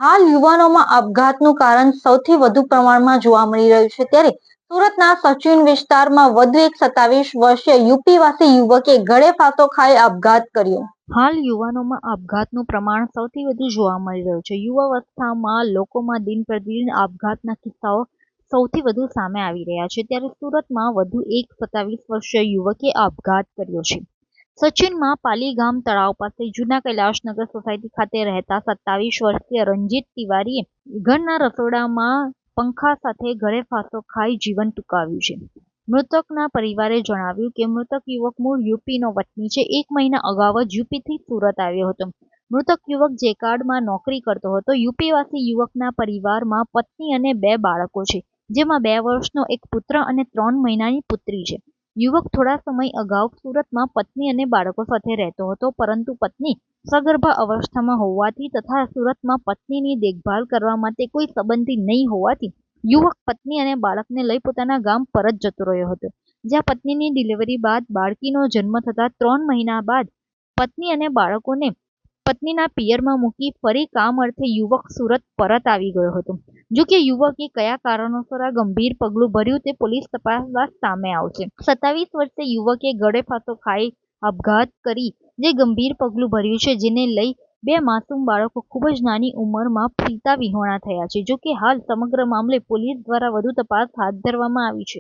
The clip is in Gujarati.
હાલ યુવાનોમાં આપઘાતનું કારણ સૌથી વધુ પ્રમાણમાં જોવા મળી રહ્યું છે ત્યારે સુરતના સચિન વિસ્તારમાં વધુ એક 27 વર્ષીય યુપીવાસી યુવકે ગળે ફાંસો ખાઈ આપઘાત કર્યો। હાલ યુવાનોમાં આપઘાતનું પ્રમાણ સૌથી વધુ જોવા મળી રહ્યું છે। યુવાવસ્થામાં લોકોમાં દિન પ્રતિદિન આપઘાતના કિસ્સાઓ સૌથી વધુ સામે આવી રહ્યા છે ત્યારે સુરતમાં વધુ એક 27 વર્ષીય યુવકે આપઘાત કર્યો છે। સચિનમાં પાલીગામ તળાવ પાસે જૂના કૈલાશનગર સોસાયટી ખાતે રહેતા 27 વર્ષીય રંજીત તિવારીએ ઘરના રસોડામાં પંખા સાથે ગળે ફાંસો ખાઈ જીવન ટૂંકાવ્યું છે। મૃતકના પરિવારે જણાવ્યું કે મૃતક યુવક મૂળ યુપીનો વતની છે। 1 મહિના અગાઉ જ યુપીથી સુરત આવ્યો હતો। મૃતક યુવક જેકાર્ડમાં નોકરી કરતો હતો। યુપીવાસી યુવકના પરિવારમાં પત્ની અને 2 બાળકો છે, જેમાં 2 વર્ષનો એક પુત્ર અને 3 મહિનાની પુત્રી છે। યુવક થોડા સમય અગાઉ સુરતમાં પત્ની અને બાળકો સાથે રહેતો હતો, પરંતુ પત્ની સગર્ભા અવસ્થામાં હોવાથી તથા સુરતમાં પત્નીની દેખભાળ કરવા માટે કોઈ સંબંધી નહીં હોવાથી યુવક પત્ની અને બાળકને લઈ પોતાના ગામ પરત જતો રહ્યો હતો, જ્યાં પત્નીની ડિલિવરી બાદ બાળકીનો જન્મ થતાં 3 મહિના બાદ પત્ની અને બાળકોને પત્નીના પિયરમાં મૂકી ફરી કામ અર્થે યુવક સુરત પરત આવી ગયો હતો। જો કે યુવકે કયા કારણોસર આ ગંભીર પગલું ભર્યું તે પોલીસ તપાસ બાદ સામે આવશે। 27 વર્ષીય યુવકે ગળે ફાંસો ખાઈ આપઘાત કરી જે ગંભીર પગલું ભર્યું છે, જેને લઈ 2 માસૂમ બાળકો ખૂબ જ નાની ઉંમરમાં પિતા વિહોણા થયા છે। જો કે હાલ સમગ્ર મામલે પોલીસ દ્વારા વધુ તપાસ હાથ ધરવામાં આવી છે।